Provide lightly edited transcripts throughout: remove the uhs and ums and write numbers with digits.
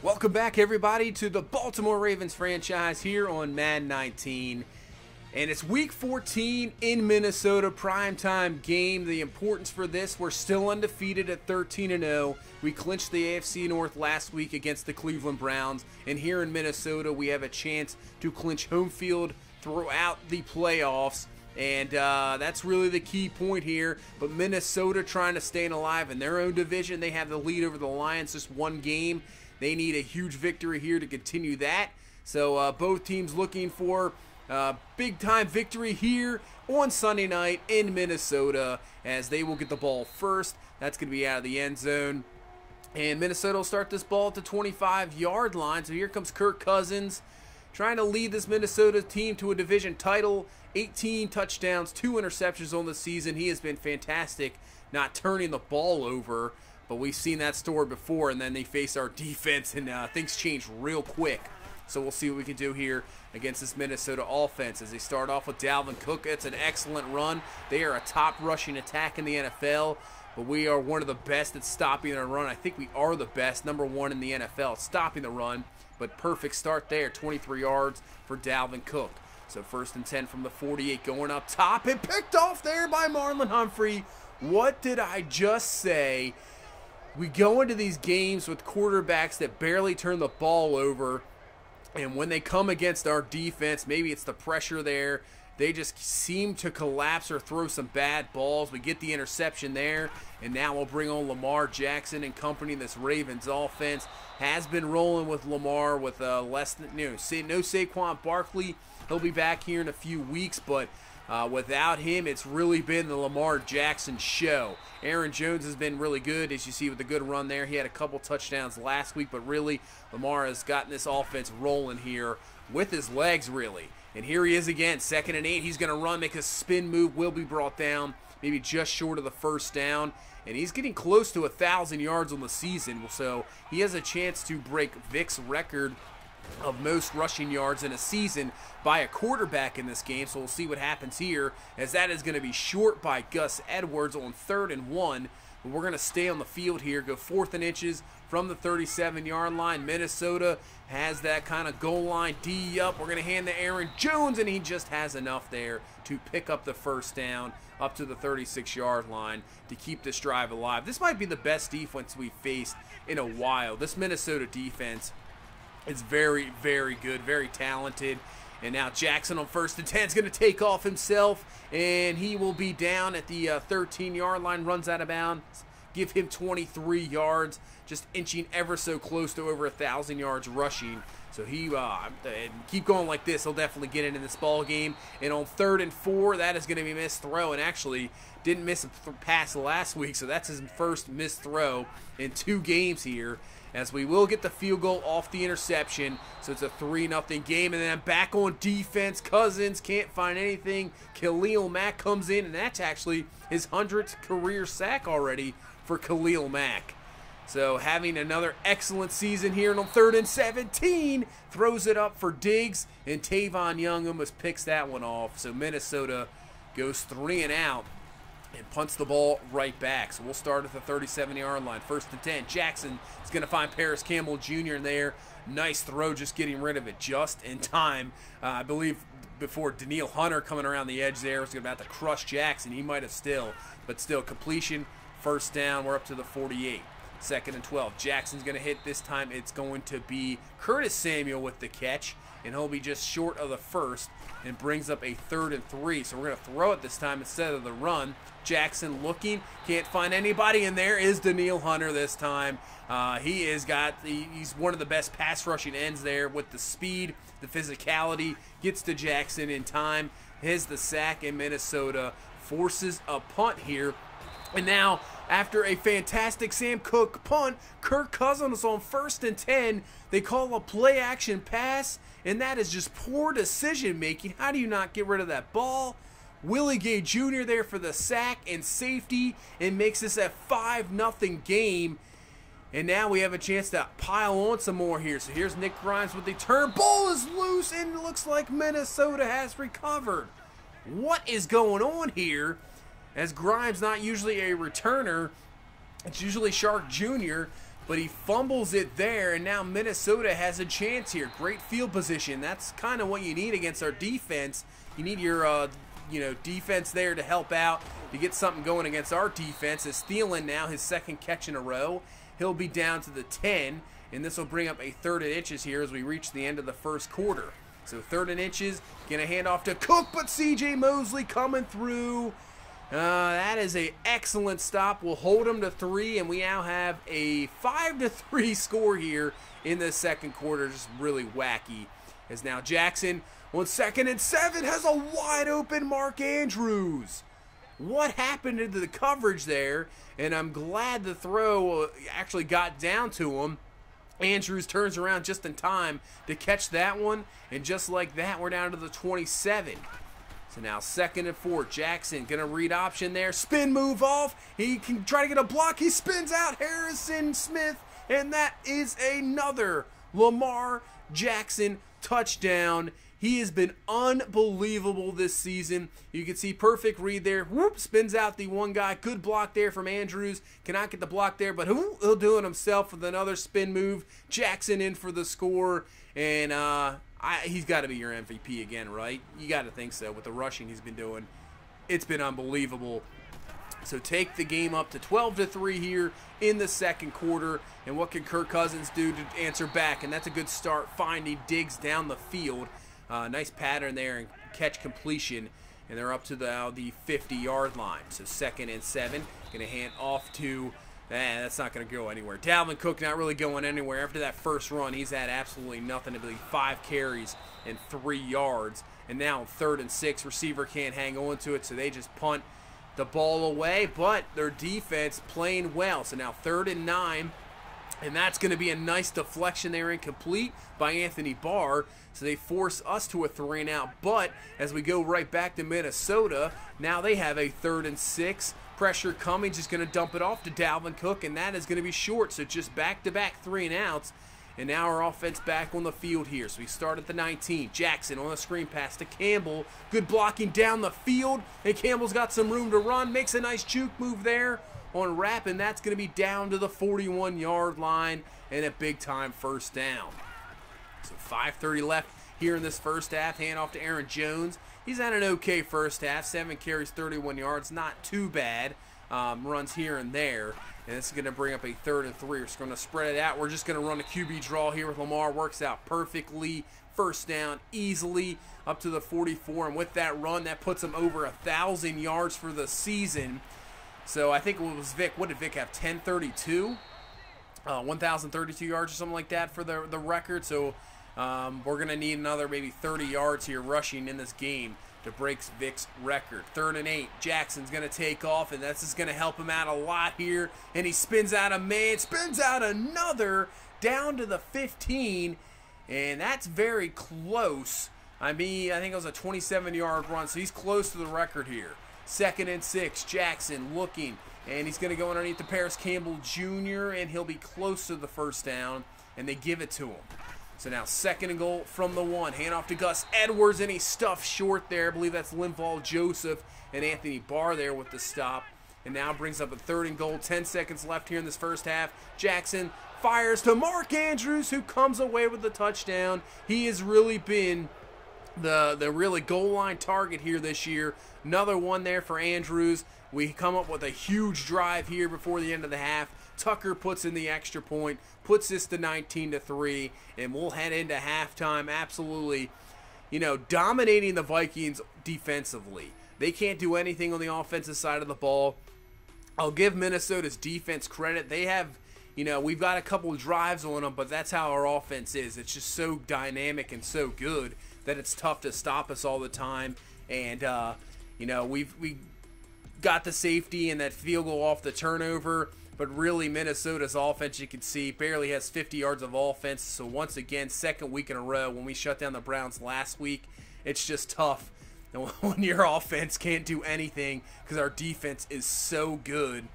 Welcome back, everybody, to the Baltimore Ravens franchise here on Madden 19. And it's week 14 in Minnesota, primetime game. The importance for this, we're still undefeated at 13-0. We clinched the AFC North last week against the Cleveland Browns. And here in Minnesota, we have a chance to clinch home field throughout the playoffs. And that's really the key point here. But Minnesota trying to stay alive in their own division. They have the lead over the Lions, just one game. They need a huge victory here to continue that. So both teams looking for big-time victory here on Sunday night in Minnesota, as they will get the ball first. That's going to be out of the end zone. And Minnesota will start this ball at the 25-yard line. So here comes Kirk Cousins trying to lead this Minnesota team to a division title. 18 touchdowns, 2 interceptions on the season. He has been fantastic, not turning the ball over. But we've seen that story before, and then they face our defense, and things change real quick. So we'll see what we can do here against this Minnesota offense as they start off with Dalvin Cook. It's an excellent run. They are a top rushing attack in the NFL, but we are one of the best at stopping the run. I think we are the best, #1 in the NFL, stopping the run. But perfect start there, 23 yards for Dalvin Cook. So 1st and 10 from the 48, going up top, and picked off there by Marlon Humphrey. What did I just say? We go into these games with quarterbacks that barely turn the ball over, and when they come against our defense, maybe it's the pressure there, they just seem to collapse or throw some bad balls. We get the interception there, and now we'll bring on Lamar Jackson and company. This Ravens offense has been rolling with Lamar with no Saquon Barkley. He'll be back here in a few weeks, but without him, it's really been the Lamar Jackson show. Aaron Jones has been really good, as you see with the good run there. He had a couple touchdowns last week, but really, Lamar has gotten this offense rolling here with his legs, really. And here he is again, 2nd and 8. He's going to run, make a spin move, will be brought down, maybe just short of the first down. And he's getting close to 1,000 yards on the season, so he has a chance to break Vic's record of most rushing yards in a season by a quarterback in this game. So we'll see what happens here, as that is going to be short by Gus Edwards on 3rd and 1. But we're going to stay on the field here, go 4th and inches from the 37-yard line. Minnesota has that kind of goal line D up. We're going to hand to Aaron Jones, and he just has enough there to pick up the first down up to the 36-yard line to keep this drive alive. This might be the best defense we've faced in a while. This Minnesota defense is very, very good, very talented. And now Jackson on 1st and 10 is going to take off himself, and he will be down at the 13-yard line, runs out of bounds. Give him 23 yards, just inching ever so close to over 1,000 yards rushing. So he keep going like this, he'll definitely get it in this ball game. And on 3rd and 4, that is going to be a missed throw, and actually didn't miss a pass last week, so that's his first missed throw in 2 games here, as we will get the field goal off the interception. So it's a 3-0 game. And then back on defense, Cousins can't find anything. Khalil Mack comes in, and that's actually his 100th career sack already for Khalil Mack. So having another excellent season here. And on 3rd and 17, throws it up for Diggs, and Tavon Young almost picks that one off. So Minnesota goes 3 and out and punts the ball right back. So we'll start at the 37-yard line. 1st and 10. Jackson is going to find Paris Campbell Jr. in there. Nice throw, just getting rid of it just in time. I believe before Daniil Hunter coming around the edge there was about to crush Jackson. He might have still, but still completion. 1st down, we're up to the 48. 2nd and 12. Jackson's going to hit this time. It's going to be Curtis Samuel with the catch, and he'll be just short of the first, and brings up a 3rd and 3. So we're going to throw it this time instead of the run. Jackson looking, can't find anybody, and there is Daniil Hunter this time. He's one of the best pass rushing ends there with the speed, the physicality, gets to Jackson in time. Here's the sack, and Minnesota forces a punt here. And now, after a fantastic Sam Cook punt, Kirk Cousins on 1st and 10. They call a play-action pass, and that is just poor decision-making. How do you not get rid of that ball? Willie Gay Jr. there for the sack and safety, and makes this a 5-0 game. And now we have a chance to pile on some more here. So here's Nick Grimes with the turn. Ball is loose, and it looks like Minnesota has recovered. What is going on here? As Grimes not usually a returner, it's usually Shark Jr. but he fumbles it there, and now Minnesota has a chance here. Great field position. That's kind of what you need against our defense. You need your defense there to help out, to get something going against our defense. As Thielen now his second catch in a row. He'll be down to the 10, and this will bring up a 3rd and inches here as we reach the end of the first quarter. So 3rd and inches, gonna hand off to Cook, but C.J. Mosley coming through. That is an excellent stop. We'll hold them to 3, and we now have a 5-3 score here in the second quarter. Just really wacky. As now Jackson on 2nd and 7 has a wide open Mark Andrews. What happened to the coverage there? And I'm glad the throw actually got down to him. Andrews turns around just in time to catch that one, and just like that, we're down to the 27. So now 2nd and 4. Jackson gonna read option there. Spin move off. He can try to get a block. He spins out Harrison Smith, and that is another Lamar Jackson touchdown. He has been unbelievable this season. You can see perfect read there. Whoop, spins out the one guy. Good block there from Andrews. Cannot get the block there, but he'll do it himself with another spin move. Jackson in for the score, and he's got to be your MVP again, right? You got to think so with the rushing he's been doing. It's been unbelievable. So take the game up to 12-3 here in the second quarter. And what can Kirk Cousins do to answer back? And that's a good start, finding Diggs down the field. Nice pattern there and catch completion. And they're up to the 50-yard line. So 2nd and 7. Going to hand off to, that's not going to go anywhere. Dalvin Cook not really going anywhere. After that first run, he's had absolutely nothing. I believe 5 carries and 3 yards. And now 3rd and 6, receiver can't hang on to it, so they just punt the ball away. But their defense playing well. So now 3rd and 9. And that's going to be a nice deflection there, incomplete by Anthony Barr. So they force us to a 3-and-out. But as we go right back to Minnesota, now they have a 3rd and 6. Pressure coming, just going to dump it off to Dalvin Cook, and that is going to be short. So just back-to-back 3-and-outs. And now our offense back on the field here. So we start at the 19. Jackson on a screen pass to Campbell. Good blocking down the field. And Campbell's got some room to run. Makes a nice juke move there on Rapp, and that's going to be down to the 41-yard line and a big-time first down. So 5:30 left here in this first half. Hand off to Aaron Jones. He's had an okay first half. 7 carries, 31 yards. Not too bad. Runs here and there. And this is going to bring up a 3rd and 3. We're just going to spread it out. We're just going to run a QB draw here with Lamar. Works out perfectly. First down easily up to the 44. And with that run, that puts him over 1,000 yards for the season. So I think it was Vic. What did Vic have? 1032? 1,032 yards or something like that for the record. So we're going to need another maybe 30 yards here rushing in this game to break Vic's record. 3rd and 8. Jackson's going to take off, and that's just going to help him out a lot here. And he spins out a man, spins out another down to the 15, and that's very close. I mean, I think it was a 27-yard run, so he's close to the record here. 2nd and 6. Jackson looking, and he's going to go underneath the Paris Campbell Jr., and he'll be close to the first down, and they give it to him. So now 2nd and goal from the 1. Hand off to Gus Edwards, and he's stuffed short there. I believe that's Linval Joseph and Anthony Barr there with the stop. And now brings up a 3rd and goal. 10 seconds left here in this first half. Jackson fires to Mark Andrews, who comes away with the touchdown. He has really been the really goal line target here this year. Another one there for Andrews. We come up with a huge drive here before the end of the half. Tucker puts in the extra point, puts this to 19-3, and we'll head into halftime absolutely, dominating the Vikings defensively. They can't do anything on the offensive side of the ball. I'll give Minnesota's defense credit. They have, we've got a couple of drives on them, but that's how our offense is. It's just so dynamic and so good that it's tough to stop us all the time. And, we got the safety and that field goal off the turnover. But really, Minnesota's offense, you can see, barely has 50 yards of offense. So once again, 2nd week in a row, when we shut down the Browns last week, it's just tough when your offense can't do anything because our defense is so good.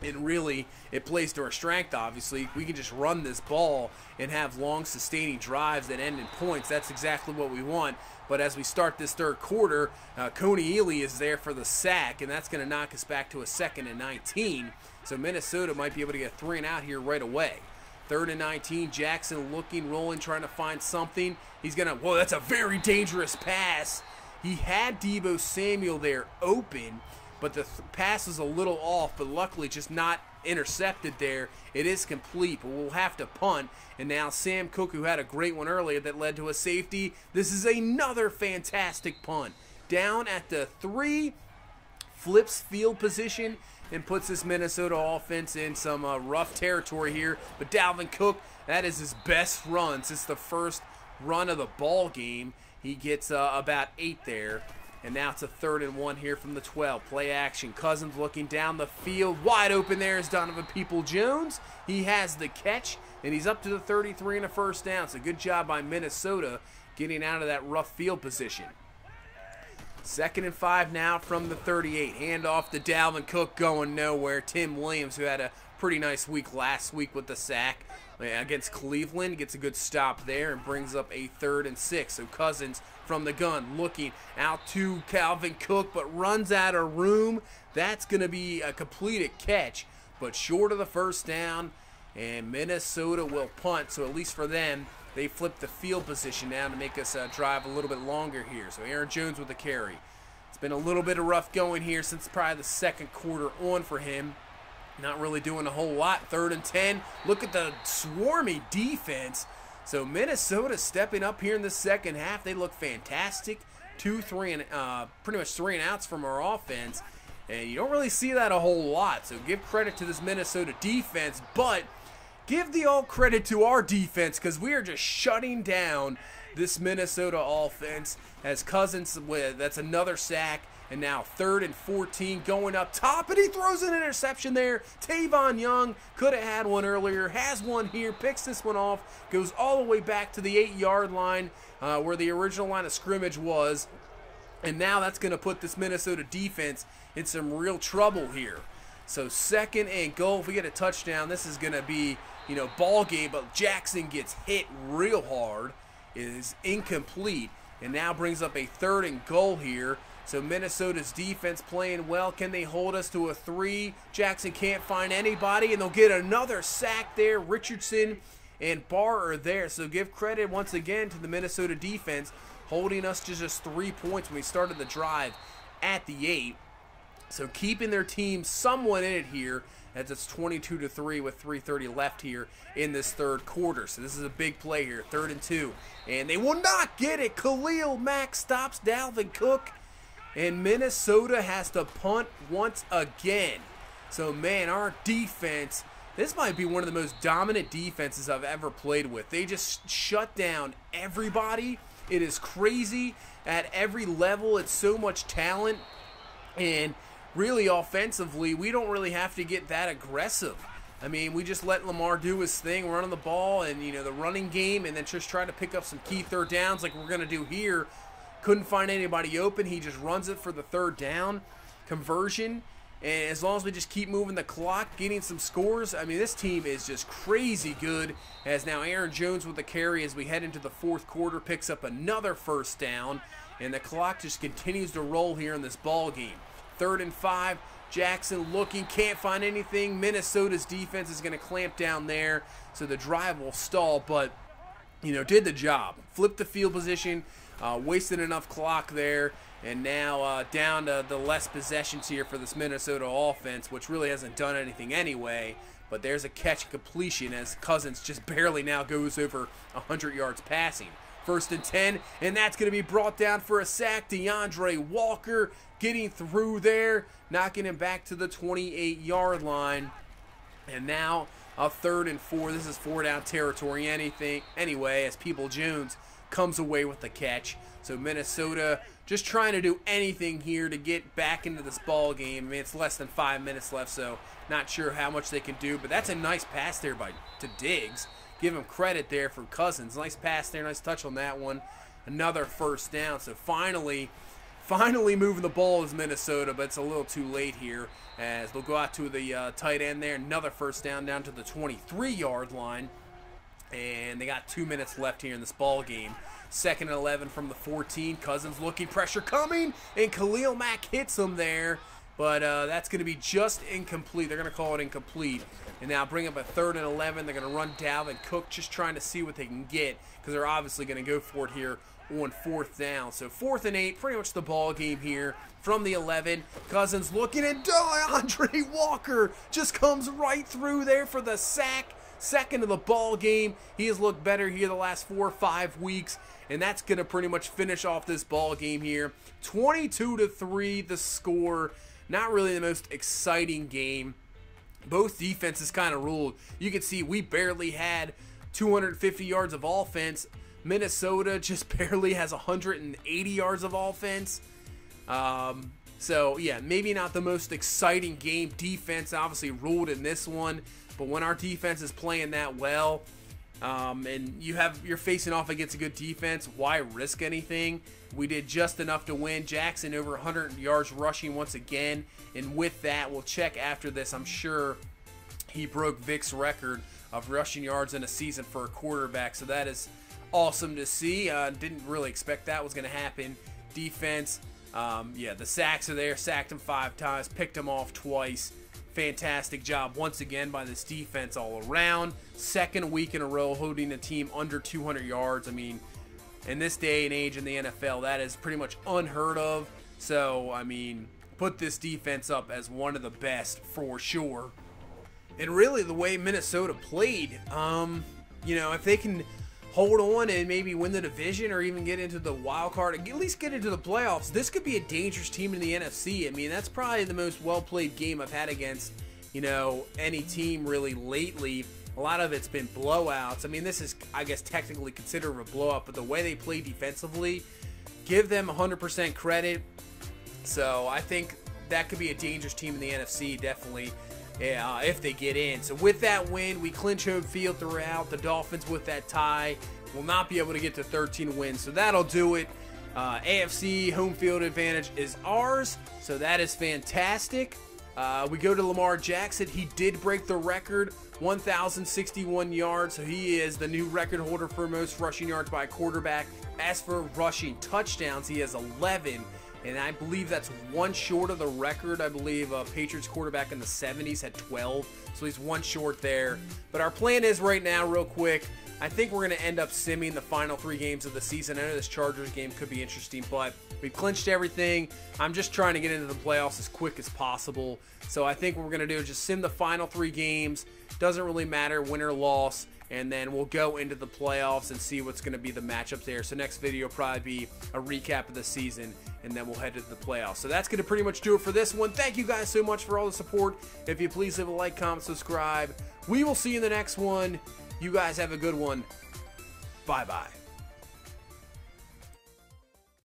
And really, it plays to our strength, obviously. We can just run this ball and have long, sustaining drives that end in points. That's exactly what we want. But as we start this third quarter, Coney Ely is there for the sack, and that's going to knock us back to a 2nd and 19. So Minnesota might be able to get 3 and out here right away. 3rd and 19, Jackson looking, rolling, trying to find something. He's going to, whoa, that's a very dangerous pass. He had Deebo Samuel there open, but the pass was a little off, but luckily just not intercepted there. It is complete, but we'll have to punt. And now Sam Cook, who had a great one earlier that led to a safety, this is another fantastic punt. Down at the 3, flips field position and puts this Minnesota offense in some rough territory here. But Dalvin Cook, that is his best run since the first run of the ball game. He gets about 8 there. And now it's a 3rd and 1 here from the 12. Play action. Cousins looking down the field. Wide open there is Donovan Peoples-Jones. He has the catch, and he's up to the 33 and a first down. So good job by Minnesota getting out of that rough field position. 2nd and 5 now from the 38. Hand off to Dalvin Cook, going nowhere. Tim Williams, who had a pretty nice week last week with the sack against Cleveland, gets a good stop there and brings up a 3rd and 6. So Cousins from the gun looking out to Calvin Cook, but runs out of room. That's going to be a completed catch, but short of the first down, and Minnesota will punt. So at least for them, they flip the field position now to make us drive a little bit longer here. So Aaron Jones with the carry. It's been a little bit of rough going here since probably the 2nd quarter on for him. Not really doing a whole lot. 3rd and 10. Look at the swarmy defense. So Minnesota stepping up here in the second half. They look fantastic. 2, 3, and pretty much 3 and outs from our offense. And you don't really see that a whole lot. So give credit to this Minnesota defense, but give the all credit to our defense because we are just shutting down this Minnesota offense. As Cousins, that's another sack. And now 3rd and 14 going up top, and he throws an interception there. Tavon Young could have had one earlier, has one here, picks this one off, goes all the way back to the 8-yard line where the original line of scrimmage was. And now that's going to put this Minnesota defense in some real trouble here. So 2nd and goal. If we get a touchdown, this is going to be, ball game, but Jackson gets hit real hard. It is incomplete, and now brings up a 3rd and goal here. So Minnesota's defense playing well. Can they hold us to a 3? Jackson can't find anybody, and they'll get another sack there. Richardson and Barr are there. So give credit once again to the Minnesota defense, holding us to just 3 points when we started the drive at the 8. So keeping their team somewhat in it here, as it's 22-3 with 3:30 left here in this 3rd quarter. So this is a big play here, 3rd and 2. And they will not get it. Khalil Mack stops Dalvin Cook. And Minnesota has to punt once again. So, man, our defense, this might be one of the most dominant defenses I've ever played with. They just shut down everybody. It is crazy at every level. It's so much talent. And really, offensively, we don't really have to get that aggressive. I mean, we just let Lamar do his thing, run on the ball, and, the running game, and then just try to pick up some key 3rd downs like we're going to do here. Couldn't find anybody open. He just runs it for the 3rd down conversion. And as long as we just keep moving the clock, getting some scores, I mean, this team is just crazy good. As now Aaron Jones with the carry as we head into the 4th quarter, picks up another 1st down. And the clock just continues to roll here in this ball game. 3rd and 5. Jackson looking, can't find anything. Minnesota's defense is going to clamp down there. So the drive will stall, but, did the job. Flipped the field position. Wasted enough clock there, and now down to the less possessions here for this Minnesota offense, which really hasn't done anything anyway. But there's a catch completion as Cousins just barely now goes over 100 yards passing. 1st and 10, and that's going to be brought down for a sack. DeAndre Walker getting through there, knocking him back to the 28-yard line. And now a 3rd and 4. This is 4-down territory anyway, as Peoples-Jones comes away with the catch. So Minnesota just trying to do anything here to get back into this ball game. I mean, it's less than 5 minutes left, so not sure how much they can do. But that's a nice pass there to Diggs. Give him credit there for Cousins. Nice pass there, nice touch on that one. Another 1st down. So finally finally moving the ball is Minnesota, but it's a little too late here as they'll go out to the tight end there. Another first down to the 23-yard line. And they got 2 minutes left here in this ball game. 2nd and 11 from the 14. Cousins looking, pressure coming, and Khalil Mack hits him there. But that's going to be just incomplete. They're going to call it incomplete. And now bring up a 3rd and 11. They're going to run Dalvin Cook, just trying to see what they can get, because they're obviously going to go for it here on 4th down. So 4th and 8, pretty much the ball game here from the 11. Cousins looking, and DeAndre Walker just comes right through there for the sack. 2nd of the ball game. He has looked better here the last 4 or 5 weeks, and that's going to pretty much finish off this ball game here. 22-3 the score. Not really the most exciting game. Both defenses kind of ruled. You can see we barely had 250 yards of offense. Minnesota just barely has 180 yards of offense. So, yeah, maybe not the most exciting game. Defense obviously ruled in this one. But when our defense is playing that well, and you're facing off against a good defense, why risk anything? We did just enough to win. Jackson over 100 yards rushing once again. And with that, we'll check after this. I'm sure he broke Vic's record of rushing yards in a season for a quarterback. So that is awesome to see. Didn't really expect that was going to happen. Defense, yeah, the sacks are there. Sacked him 5 times, picked him off twice. Fantastic job once again by this defense all around. 2nd week in a row holding a team under 200 yards. I mean, in this day and age in the NFL, that is pretty much unheard of. So, I mean, put this defense up as one of the best for sure. And really, the way Minnesota played, you know, if they can hold on and maybe win the division or even get into the wild card, at least get into the playoffs, this could be a dangerous team in the NFC. I mean, that's probably the most well-played game I've had against, you know, any team really lately. A lot of it's been blowouts. I mean, this is, I guess, technically considered a blowout, but the way they play defensively, give them 100% credit. So I think that could be a dangerous team in the NFC, definitely, if they get in. So with that win, we clinch home field throughout. The Dolphins, with that tie, will not be able to get to 13 wins. So that'll do it. AFC home field advantage is ours. So that is fantastic. We go to Lamar Jackson. He did break the record, 1,061 yards. So he is the new record holder for most rushing yards by a quarterback. As for rushing touchdowns, he has 11. And I believe that's 1 short of the record. I believe a Patriots quarterback in the 70s had 12. So he's 1 short there. But our plan is right now, real quick, I think we're going to end up simming the final 3 games of the season. I know this Chargers game could be interesting, but we've clinched everything. I'm just trying to get into the playoffs as quick as possible. So I think what we're going to do is just sim the final 3 games. Doesn't really matter, win or loss. And then we'll go into the playoffs and see what's going to be the matchup there. So next video will probably be a recap of the season, and then we'll head to the playoffs. So that's going to pretty much do it for this one. Thank you guys so much for all the support. If you please leave a like, comment, subscribe. We will see you in the next one. You guys have a good one. Bye-bye.